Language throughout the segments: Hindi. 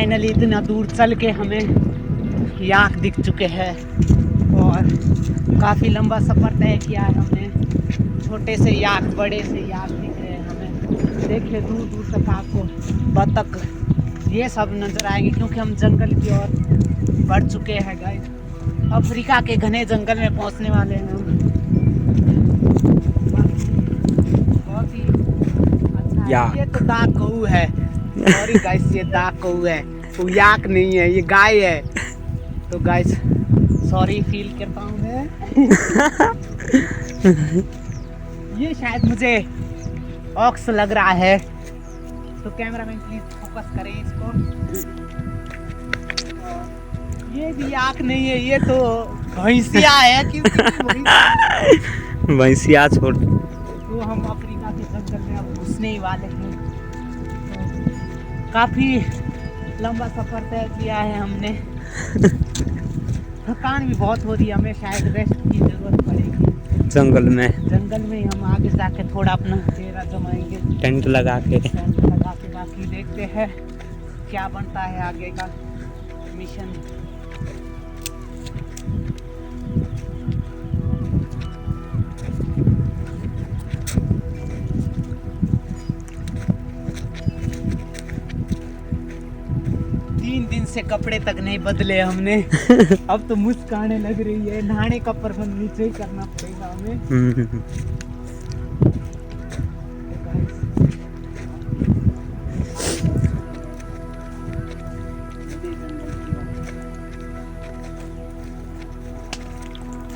फाइनली इतना दूर चल के हमें याक दिख चुके हैं और काफ़ी लंबा सफ़र तय किया है हमने। छोटे से याक, बड़े से याक दिख रहे हैं हमें। देखिए दूर दूर तक आपको बतख ये सब नज़र आएंगे क्योंकि हम जंगल की ओर बढ़ चुके हैं गाइस। अफ्रीका के घने जंगल में पहुंचने वाले हैं हम। बहुत ही अच्छा है। ये तो दाग कऊ है, सॉरी गाइस, ये दाग कऊ है, वो याक नहीं है, ये गाय है। तो गाइस सॉरी फील करता हूँ मैं। ये शायद मुझे ऑक्स लग रहा है, तो कैमरामैन प्लीज फोकस करें इसको। ये भी याक नहीं है, ये तो भैंसिया है क्योंकि भैंसिया छोड़। तो हम अफ्रीका के जंगल में अब घुसने ही वाले हैं। तो काफी लंबा सफर तय किया है हमने। थकान भी बहुत हो रही है, हमें शायद रेस्ट की जरूरत पड़ेगी जंगल में ही। हम आगे जाके थोड़ा अपना डेरा जमाएंगे, टेंट लगा के। बाकी देखते हैं क्या बनता है आगे का मिशन। दिन से कपड़े तक नहीं बदले हमने। अब तो मुस्काने लग रही है। नहाने का प्रबंध नीचे ही करना पड़ेगा हमें।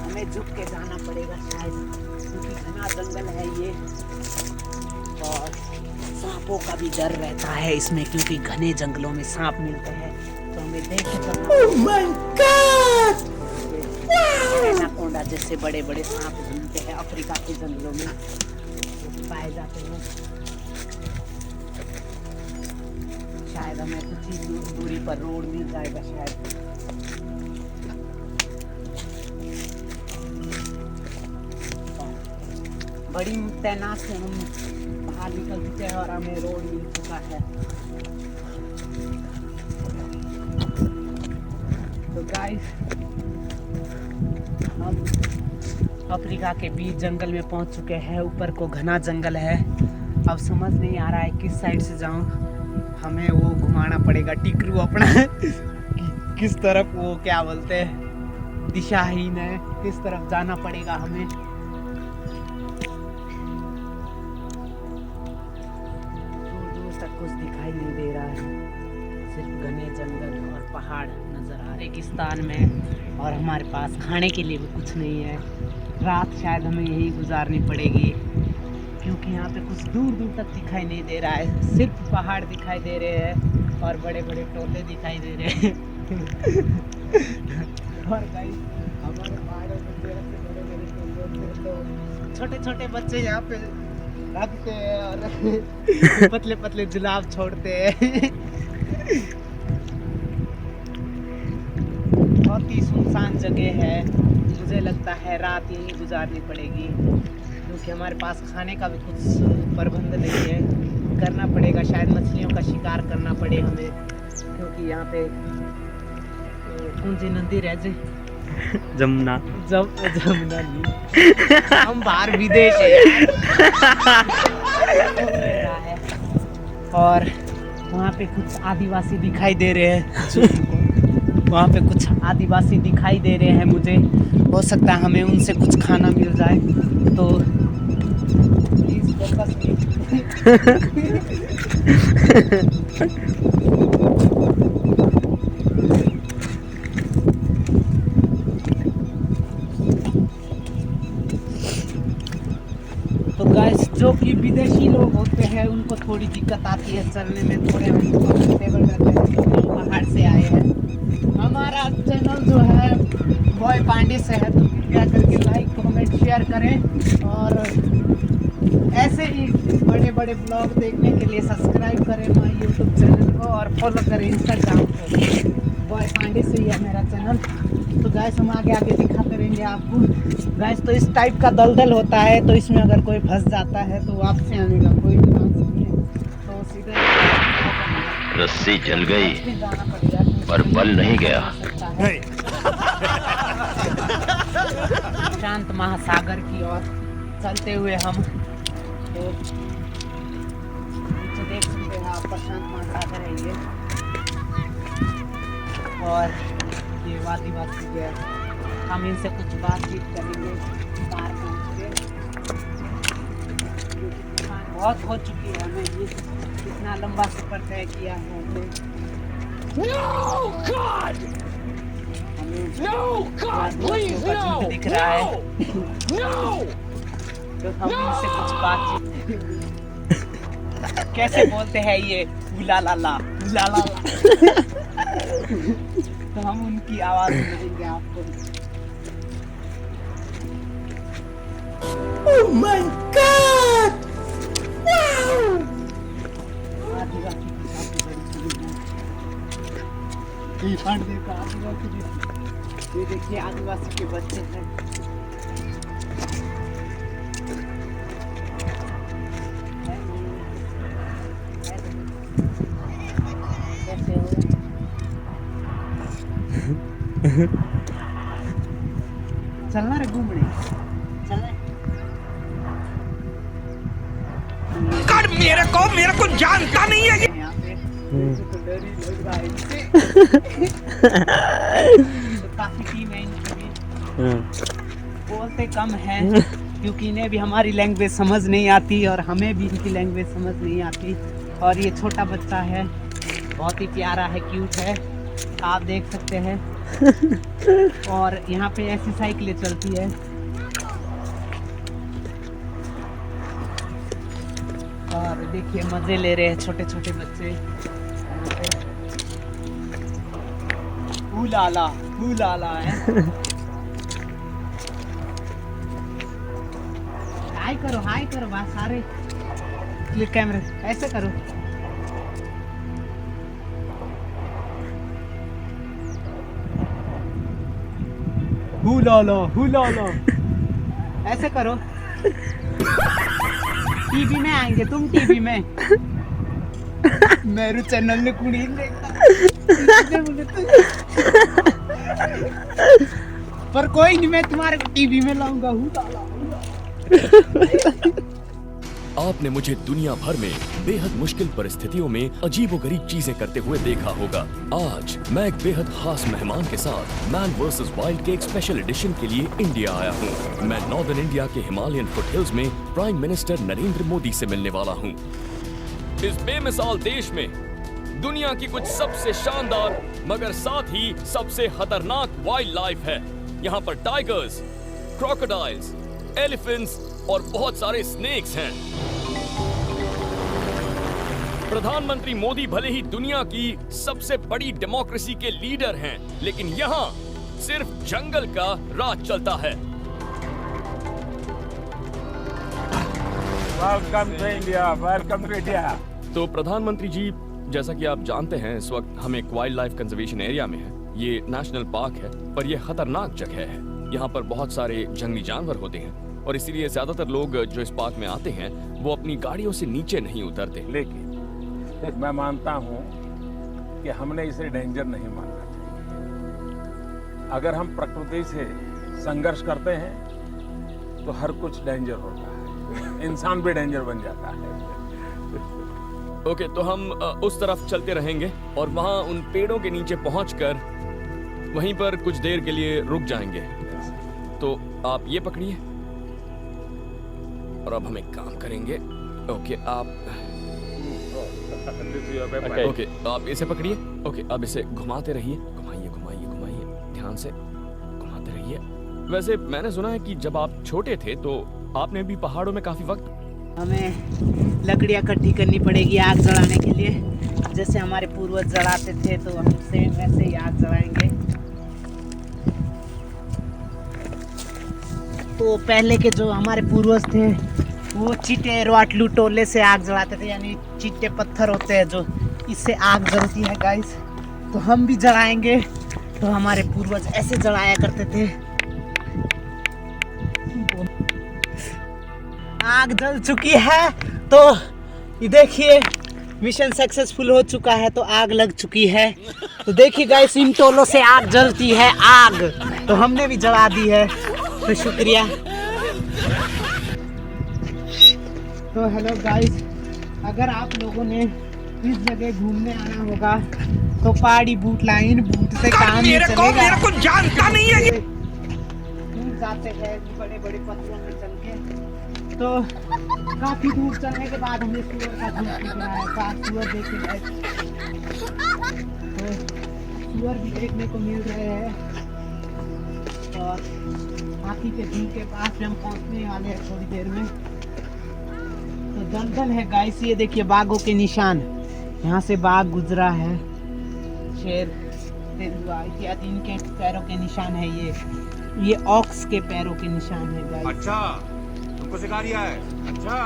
हमें झुक के जाना पड़ेगा शायद, क्योंकि घना जंगल है ये और सांपों का भी डर रहता है इसमें, क्योंकि घने जंगलों में सांप मिलते हैं। तो हमें देख के ओह माय गॉड, एनाकोंडा जैसे बड़े बड़े सांप घूमते हैं अफ्रीका के जंगलों में, तो पाए जाते हैं। शायद हमें कुछ ही दूरी पर रोड मिल जाएगा शायद। बड़ी तैनात से हम बाहर निकल चुके हैं और हमें रोड मिल चुका है। तो गाइस हम अफ्रीका के बीच जंगल में पहुंच चुके हैं। ऊपर को घना जंगल है, अब समझ नहीं आ रहा है किस साइड से जाऊं। हमें वो घुमाना पड़ेगा टिकरू अपना। किस तरफ, वो क्या बोलते हैं, दिशाहीन है, किस तरफ जाना पड़ेगा हमें। कुछ दिखाई नहीं दे रहा है, सिर्फ घने जंगल और पहाड़ नज़र आ रहे रेगिस्तान में, और हमारे पास खाने के लिए भी कुछ नहीं है। रात शायद हमें यही गुजारनी पड़ेगी, क्योंकि यहाँ पे कुछ दूर दूर तक दिखाई नहीं दे रहा है, सिर्फ पहाड़ दिखाई दे रहे हैं और बड़े बड़े टोले दिखाई दे रहे हैं। और गाइस हमारे पहाड़ों में बड़े बड़े टोले, तो छोटे छोटे बच्चे यहाँ पे रखते हैं और पतले पतले जुलाब छोड़ते हैं। बहुत ही सुनसान जगह है, मुझे लगता है रात यहीं गुजारनी पड़ेगी, क्योंकि हमारे पास खाने का भी कुछ प्रबंध नहीं है। करना पड़ेगा शायद, मछलियों का शिकार करना पड़े हमें, क्योंकि यहाँ पे कौन सी नदी रह जाए, जमुना जमुना नहीं, हम बाहर विदेश है। और वहाँ पे कुछ आदिवासी दिखाई दे रहे हैं। वहाँ पे कुछ आदिवासी दिखाई दे रहे हैं मुझे, हो सकता है हमें उनसे कुछ खाना मिल जाए, तो प्लीज फोकस। तो गाइस जो कि विदेशी लोग होते हैं उनको थोड़ी दिक्कत आती है चलने में, थोड़े हम कंफर्टेबल रहते हैं क्योंकि बाहर से आए हैं। हमारा चैनल जो है बॉय पांडे से है, तो कृपया करके लाइक कमेंट शेयर करें, और ऐसे ही बड़े बड़े ब्लॉग देखने के लिए सब्सक्राइब करें हमारे यूट्यूब चैनल को और फॉलो करें इंस्टाग्राम को, बॉय पांडे से ही है मेरा चैनल। तो गैस हम आगे आगे दिखाते रहेंगे आपको। गैस तो इस टाइप का दलदल होता है, तो इसमें अगर कोई फंस जाता है तो वापसी आने का कोई चांस नहीं है, तो सीधे रस्सी जल गई जाना पड़ेगा, पर बल नहीं गया। शांत महासागर की ओर चलते हुए हम तो नीचे देख सकते हैं आप, प्रशांत महासागर है ये, और ये आदिवासी है। हम इनसे कुछ बातचीत करेंगे पार पहुँच के। बहुत हो चुकी है हमें, ये इतना लंबा सफर तय किया है हमने। No, God! No, God, please, no! दिख रहा है No! तो हम इनसे कुछ बातचीत कैसे बोलते हैं ये उला ला ला उला ला ला। तो हम उनकी आवाज सुनेंगे आपको। Oh my God! Wow! आदिवासी की काफी बड़ी फिल्म है। ये पांडे का आदिवासी जी। ये देखिए आदिवासी के बच्चे हैं। कैसे हो? चलना रे घूमने, चलना कर मेरे को जानता नहीं है। यहाँ पे मुझे तो डर ही लग रहा है इससे। तो काफी टीम है इनकी भी, बोलते कम हैं क्योंकि इन्हें भी हमारी लैंग्वेज समझ नहीं आती और हमें भी इनकी लैंग्वेज समझ नहीं आती। और ये छोटा बच्चा है, बहुत ही प्यारा है, क्यूट है, आप देख सकते हैं। और यहाँ पे ऐसी साइकिलें चलती है। और देखिए मजे ले रहे हैं छोटे छोटे बच्चे। हुलाला है। हाय करो बात सारे क्लिक कैमरे ऐसे करो। हुलाला ऐसे करो। टीवी में आएंगे तुम, टीवी में मेरू चैनल में कुड़ी देखता पर कोई नहीं, मैं तुम्हारे को टीवी में लाऊंगा। आपने मुझे दुनिया भर में बेहद मुश्किल परिस्थितियों में अजीबोगरीब चीजें करते हुए देखा होगा। आज मैं एक बेहद खास मेहमान के साथ मैन वर्सेस वाइल्ड के एक स्पेशल एडिशन के लिए इंडिया आया हूँ। मैं नॉर्दर्न इंडिया के हिमालयन फुटहिल्स में प्राइम मिनिस्टर नरेंद्र मोदी से मिलने वाला हूँ। इस बेमिसाल देश में दुनिया की कुछ सबसे शानदार मगर साथ ही सबसे खतरनाक वाइल्ड लाइफ है। यहाँ पर टाइगर्स, क्रोकोडाइल्स, एलिफेंट्स और बहुत सारे स्नेक्स हैं। प्रधानमंत्री मोदी भले ही दुनिया की सबसे बड़ी डेमोक्रेसी के लीडर हैं, लेकिन यहाँ सिर्फ जंगल का राज चलता है। Welcome to India. तो प्रधानमंत्री जी, जैसा कि आप जानते हैं इस वक्त हम एक वाइल्ड लाइफ कंजर्वेशन एरिया में हैं। ये नेशनल पार्क है पर यह खतरनाक जगह है। यहाँ पर बहुत सारे जंगली जानवर होते हैं और इसीलिए ज्यादातर लोग जो इस पार्क में आते हैं वो अपनी गाड़ियों से नीचे नहीं उतरते। लेकिन मैं मानता हूँ कि हमने इसे डेंजर नहीं मानना चाहिए। अगर हम प्रकृति से संघर्ष करते हैं तो हर कुछ डेंजर होता है, इंसान भी डेंजर बन जाता है। ओके, तो हम उस तरफ चलते रहेंगे और वहाँ उन पेड़ों के नीचे पहुंचकर वहीं पर कुछ देर के लिए रुक जाएंगे। तो आप ये पकड़िए और अब हम एक काम करेंगे। ओके, आप ओके, आप इसे पकड़िए। ओके, अब इसे घुमाते रहिए, घुमाइए ध्यान से घुमाते रहिए। वैसे मैंने सुना है कि जब आप छोटे थे तो आपने भी पहाड़ों में काफी वक्त। हमें लकड़ियाँ इकट्ठी करनी पड़ेगी आग जलाने के लिए, जैसे हमारे पूर्वज जलाते थे, तो हम सेम वैसे ही आग जलाएंगे। तो पहले के जो हमारे पूर्वज थे वो चीटे रोटलू टोले से आग जलाते थे, यानी चीटे पत्थर होते हैं जो, इससे आग जलती है गाइस। तो हम भी जलाएंगे, तो हमारे पूर्वज ऐसे जलाया करते थे। आग जल चुकी है, तो ये देखिए मिशन सक्सेसफुल हो चुका है तो आग लग चुकी है। तो देखिए गाइस, इन टोलों से आग जलती है, आग तो हमने भी जला दी है, तो शुक्रिया। तो हेलो गाइस, अगर आप लोगों ने इस जगह घूमने आना होगा तो पहाड़ी बूट लाइन बूट से काम नहीं चलेगा। मेरे को जानता नहीं है। दूर जाते हैं बड़े बड़े पत्थरों में चल के, तो काफी दूर चलने के बाद हमें सूअर का झुंड दिख रहा है। साथ सूअर देखे गए, तो सूअर भी देखने को मिल रहे हैं और हाथी के झुंड के पास हम पहुंचने वाले हैं थोड़ी देर में। तो दलदल है गाइस, ये देखिए बाघों के निशान, यहाँ से बाघ गुजरा है, शेर तेंदुआ इत्यादि इनके पैरों के निशान है। ये ऑक्स के पैरों के निशान है गाइस। अच्छा, तुमको सिखा दिया है। अच्छा,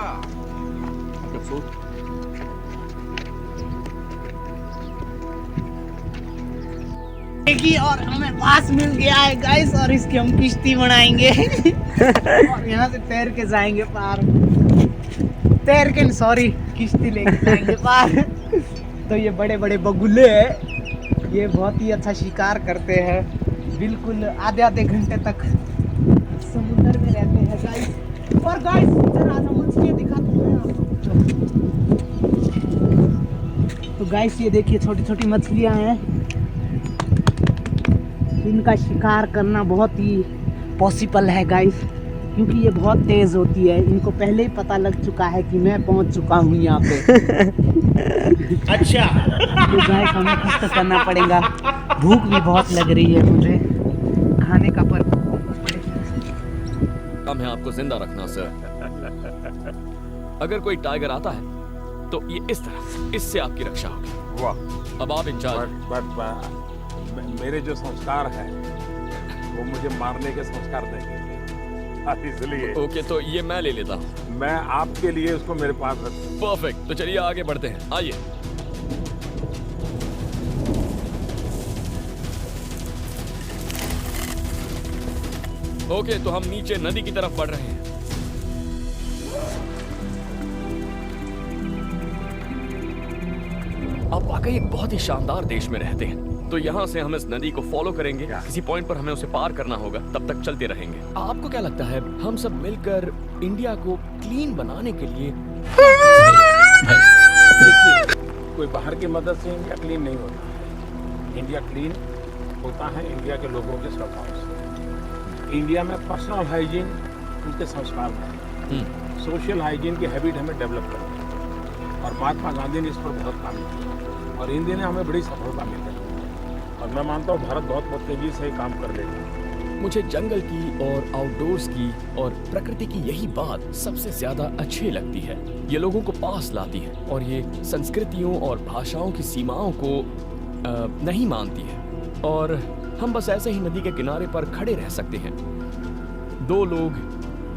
और हमें पास मिल गया है गाइस, और इसकी हम किश्ती बनाएंगे और यहाँ से तैर के जाएंगे पार, किश्ती लेके जाएंगे पार। तो ये बड़े बड़े बगुले हैं, ये बहुत ही अच्छा शिकार करते हैं, बिल्कुल आधे घंटे तक समुद्र में रहते हैं गाइस। और गाइस इधर आधा मछलियाँ दिखाते हैं आपको। तो गाइस ये देखिए छोटी छोटी मछलियाँ हैं, इनका शिकार करना बहुत ही पॉसिबल है गाइस, क्योंकि ये बहुत तेज होती है। इनको पहले ही पता लग चुका है कि मैं पहुंच चुका हूँ यहाँ पे। अच्छा, तो गाइस हमें कुछ तो करना पड़ेगा, भूख भी बहुत लग रही है मुझे, खाने का पर काम है आपको जिंदा रखना सर। अगर कोई टाइगर आता है तो ये इस तरह, इससे आपकी रक्षा होगी। वाह, अब आप इंचार्ज। बट मेरे जो संस्कार हैं वो मुझे मारने के संस्कार नहीं, इसलिए ओके, तो ये मैं ले लेता हूँ। मैं आपके लिए उसको मेरे पास रखता हूँ। परफेक्ट, तो चलिए आगे बढ़ते हैं, आइए। ओके, तो हम नीचे नदी की तरफ बढ़ रहे हैं। आप वाकई एक बहुत ही शानदार देश में रहते हैं। तो यहाँ से हम इस नदी को फॉलो करेंगे, किसी पॉइंट पर हमें उसे पार करना होगा, तब तक चलते रहेंगे। आपको क्या लगता है, हम सब मिलकर इंडिया को क्लीन बनाने के लिए? देखिए, कोई बाहर की मदद से इंडिया क्लीन नहीं होता। इंडिया क्लीन होता है इंडिया के लोगों के स्वभाव से। इंडिया में पर्सनल हाइजीन उनके संस्कार में, सोशल हाइजीन की हैबिट हमें डेवलप करनी है, और महात्मा गांधी ने इस पर बहुत काम किया और हिंदी ने हमें बड़ी सफलता मिली, और मैं मानता हूँ भारत बहुत तेजी से काम कर लेगा। मुझे जंगल की और आउटडोर्स की और प्रकृति की यही बात सबसे ज्यादा अच्छी लगती है। ये लोगों को पास लाती है और ये संस्कृतियों और भाषाओं की सीमाओं को नहीं मानती है, और हम बस ऐसे ही नदी के किनारे पर खड़े रह सकते हैं। दो लोग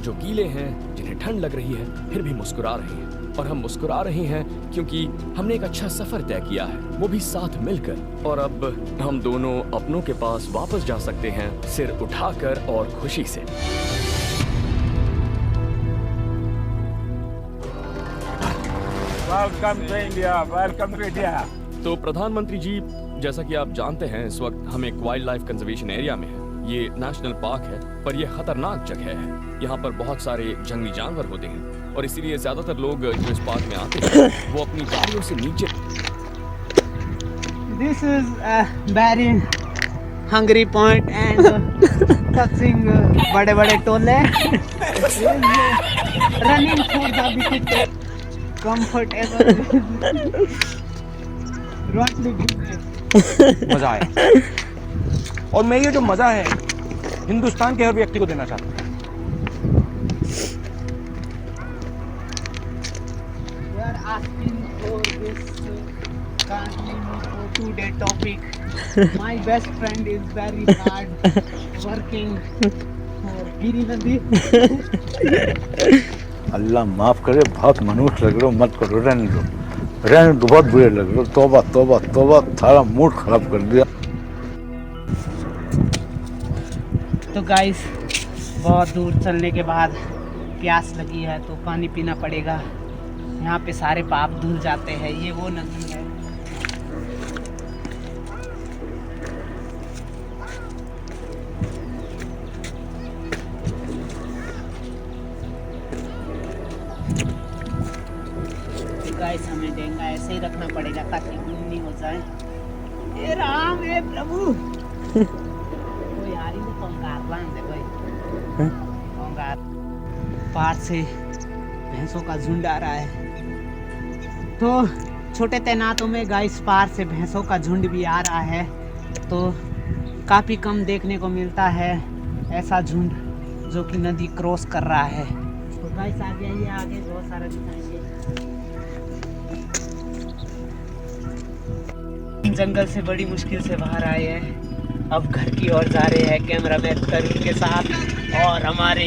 जो गीले हैं, जिन्हें ठंड लग रही है, फिर भी मुस्कुरा रहे हैं, और हम मुस्कुरा रहे हैं क्योंकि हमने एक अच्छा सफर तय किया है, वो भी साथ मिलकर। और अब हम दोनों अपनों के पास वापस जा सकते हैं, सिर उठाकर और खुशी से। Welcome to India, welcome to India. तो प्रधानमंत्री जी, जैसा कि आप जानते हैं, इस वक्त हम एक वाइल्ड लाइफ कंजर्वेशन एरिया में हैं। ये नेशनल पार्क है, पर यह खतरनाक जगह है। यहाँ पर बहुत सारे जंगली जानवर होते हैं, और इसीलिए ज्यादातर लोग जो इस पार्क में आते हैं वो अपनी गाड़ियों से नीचे। This is very hungry point and touching बड़े बड़े टोले, रनिंग फॉर द कंफर्टेबल। मजा आया, और मैं ये जो मजा है हिंदुस्तान के हर व्यक्ति को देना चाहता हूँ। We are asking for this today topic. My best friend is very hard working for Giri Nadi. अल्लाह माफ करे, बहुत मनुष्य लग रहे हो, मत करो, रहने दो, बहुत बुरे लग रहे हो। तौबा तौबा तौबा, सारा मूड खराब कर दिया। तो गाइस, बहुत दूर चलने के बाद प्यास लगी है, तो पानी पीना पड़ेगा। यहाँ पे सारे पाप धुल जाते हैं। ये वो नदी है। गाइस हमें डेंगा ऐसे ही रखना पड़ेगा ताकि गुम नहीं हो जाए। हे राम हे प्रभु। कोई आ रही है तो गार दे भाई। गार पार से भैंसों का झुंड आ रहा है। तो छोटे तैनातों में गाइस पार से भैंसों का झुंड भी आ रहा है। तो काफ़ी कम देखने को मिलता है ऐसा झुंड जो कि नदी क्रॉस कर रहा है। तो गाइस आगे आइए, आगे बहुत सारा दिखाएंगे। जंगल से बड़ी मुश्किल से बाहर आए हैं। अब घर की ओर जा रहे हैं कैमरामैन तरुण के साथ और हमारे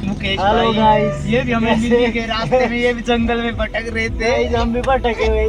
मुकेश भाई। गाइस ये भी हमें मिलने के रास्ते में ये भी जंगल में भटक रहे थे। हम भी भटके हुए।